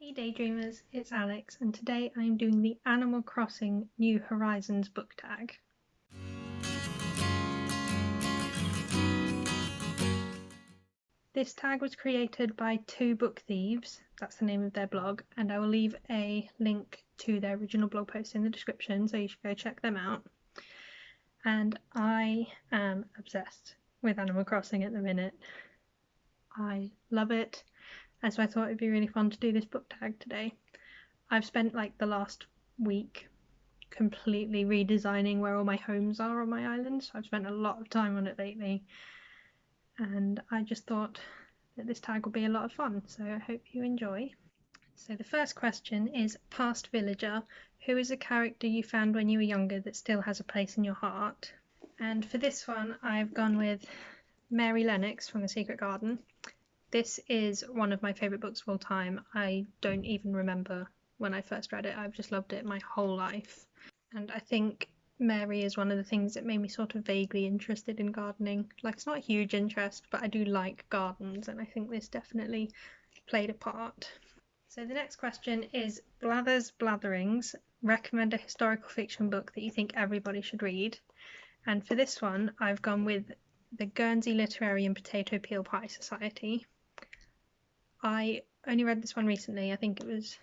Hey Daydreamers, it's Alex, and today I'm doing the Animal Crossing New Horizons book tag. This tag was created by Two Book Thieves, that's the name of their blog, and I will leave a link to their original blog post in the description, so you should go check them out. And I am obsessed with Animal Crossing at the minute. I love it, and so I thought it'd be really fun to do this book tag today. I've spent like the last week completely redesigning where all my homes are on my island, so I've spent a lot of time on it lately, and I just thought that this tag would be a lot of fun, so I hope you enjoy. So the first question is past villager. Who is a character you found when you were younger that still has a place in your heart? And for this one I've gone with Mary Lennox from The Secret Garden. This is one of my favourite books of all time. I don't even remember when I first read it. I've just loved it my whole life. And I think Mary is one of the things that made me sort of vaguely interested in gardening. Like, it's not a huge interest, but I do like gardens, and I think this definitely played a part. So the next question is Blather's Blatherings. Recommend a historical fiction book that you think everybody should read. And for this one, I've gone with the Guernsey Literary and Potato Peel Pie Society. I only read this one recently. I think it was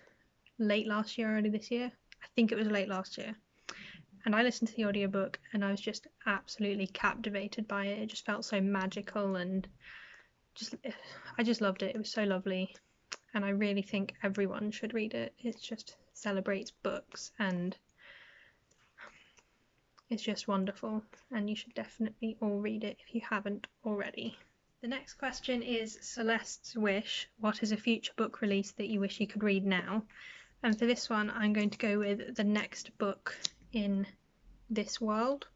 late last year or early this year. I think it was late last year. And I listened to the audiobook and I was just absolutely captivated by it. It just felt so magical and I just loved it. It was so lovely. And I really think everyone should read it. It just celebrates books and it's just wonderful. And you should definitely all read it if you haven't already. The next question is Celeste's Wish. What is a future book release that you wish you could read now? And for this one, I'm going to go with the next book in this world.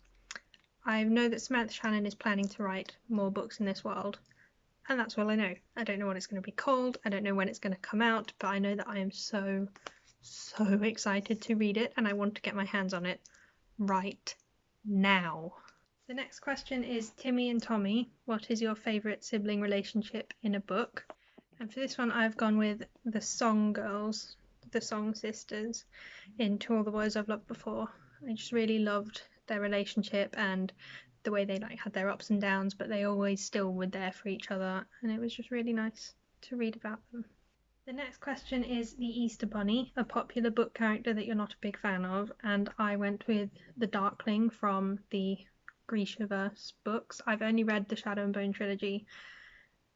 I know that Samantha Shannon is planning to write more books in this world, and that's all I know. I don't know what it's going to be called. I don't know when it's going to come out, but I know that I am so excited to read it, and I want to get my hands on it right now. The next question is Timmy and Tommy. What is your favourite sibling relationship in a book? And for this one I've gone with the Song Girls, the Song Sisters in To All the Boys I've Loved Before. I just really loved their relationship and the way they like had their ups and downs, but they always still were there for each other, and it was just really nice to read about them. The next question is the Easter Bunny, a popular book character that you're not a big fan of, and I went with the Darkling from the Grishaverse books. I've only read the Shadow and Bone trilogy.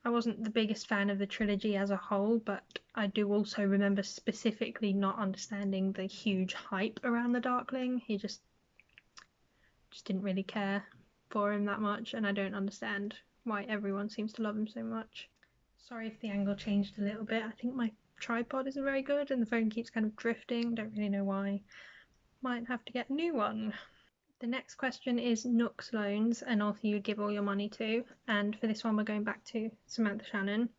I wasn't the biggest fan of the trilogy as a whole, but I do also remember specifically not understanding the huge hype around the Darkling. He just didn't really care for him that much, and I don't understand why everyone seems to love him so much. Sorry if the angle changed a little bit. I think my tripod isn't very good and the phone keeps kind of drifting. Don't really know why. Might have to get a new one. The next question is Nook's Loans, an author you'd give all your money to, and for this one we're going back to Samantha Shannon.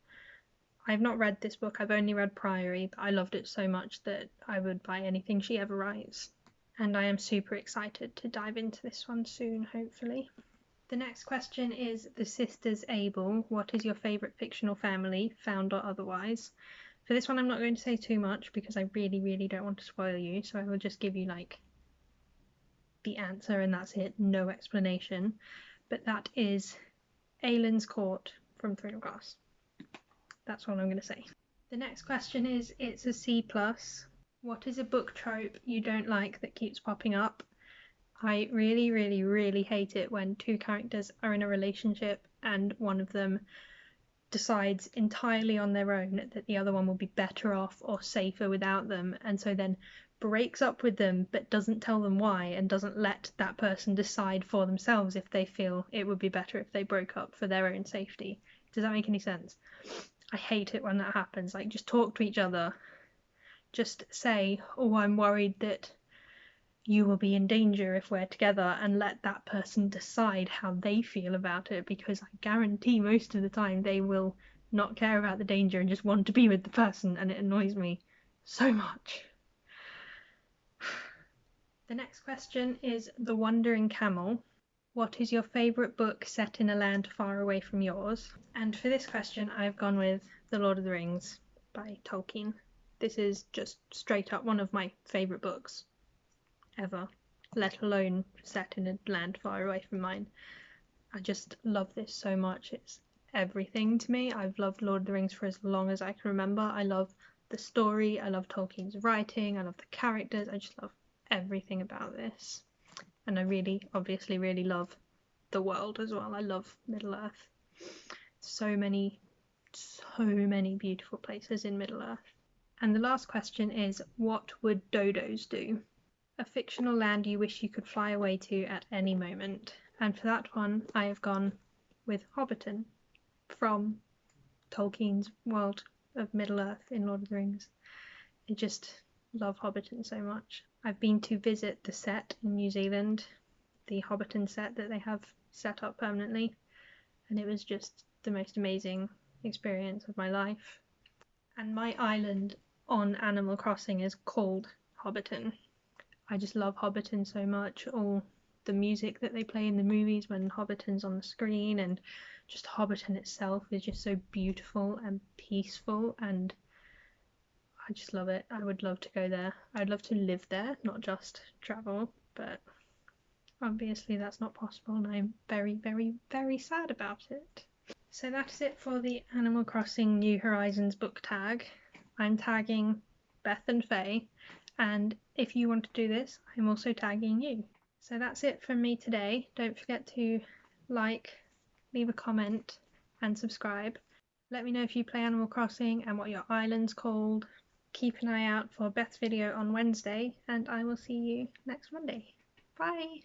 I've not read this book, I've only read Priory, but I loved it so much that I would buy anything she ever writes. And I am super excited to dive into this one soon, hopefully. The next question is The Sisters Able. What is your favourite fictional family, found or otherwise? For this one I'm not going to say too much because I really don't want to spoil you, so I will just give you like the answer and that's it, no explanation. But that is Aelin's Court from Throne of Glass. That's all I'm going to say. The next question is It's a C+. What is a book trope you don't like that keeps popping up? I really hate it when two characters are in a relationship and one of them decides entirely on their own that the other one will be better off or safer without them, and so then breaks up with them but doesn't tell them why and doesn't let that person decide for themselves if they feel it would be better if they broke up for their own safety. Does that make any sense? I hate it when that happens. Like, just talk to each other. Just say, oh, I'm worried that you will be in danger if we're together, and let that person decide how they feel about it, because I guarantee most of the time they will not care about the danger and just want to be with the person, and it annoys me so much. The next question is The Wandering Camel. What is your favourite book set in a land far away from yours? And for this question I've gone with The Lord of the Rings by Tolkien. this is just straight up one of my favourite books ever, let alone set in a land far away from mine. I just love this so much. It's everything to me. I've loved Lord of the Rings for as long as I can remember. I love the story, I love Tolkien's writing, I love the characters, I just love everything about this. And I really, obviously, really love the world as well. I love Middle-earth. So many beautiful places in Middle-earth. And the last question is, what would dodos do? A fictional land you wish you could fly away to at any moment. And for that one, I have gone with Hobbiton from Tolkien's world of Middle-earth in Lord of the Rings. I just love Hobbiton so much. I've been to visit the set in New Zealand, the Hobbiton set that they have set up permanently, and it was just the most amazing experience of my life. And my island on Animal Crossing is called Hobbiton. I just love Hobbiton so much. All the music that they play in the movies when Hobbiton's on the screen, and just Hobbiton itself is just so beautiful and peaceful, and I just love it. I would love to go there. I'd love to live there, not just travel, but obviously that's not possible, and I'm very, very, very sad about it. So that is it for the Animal Crossing New Horizons book tag. I'm tagging Beth and Faye, and if you want to do this, I'm also tagging you. So that's it from me today. Don't forget to like, leave a comment and subscribe. Let me know if you play Animal Crossing and what your island's called. Keep an eye out for Beth's video on Wednesday, and I will see you next Monday. Bye!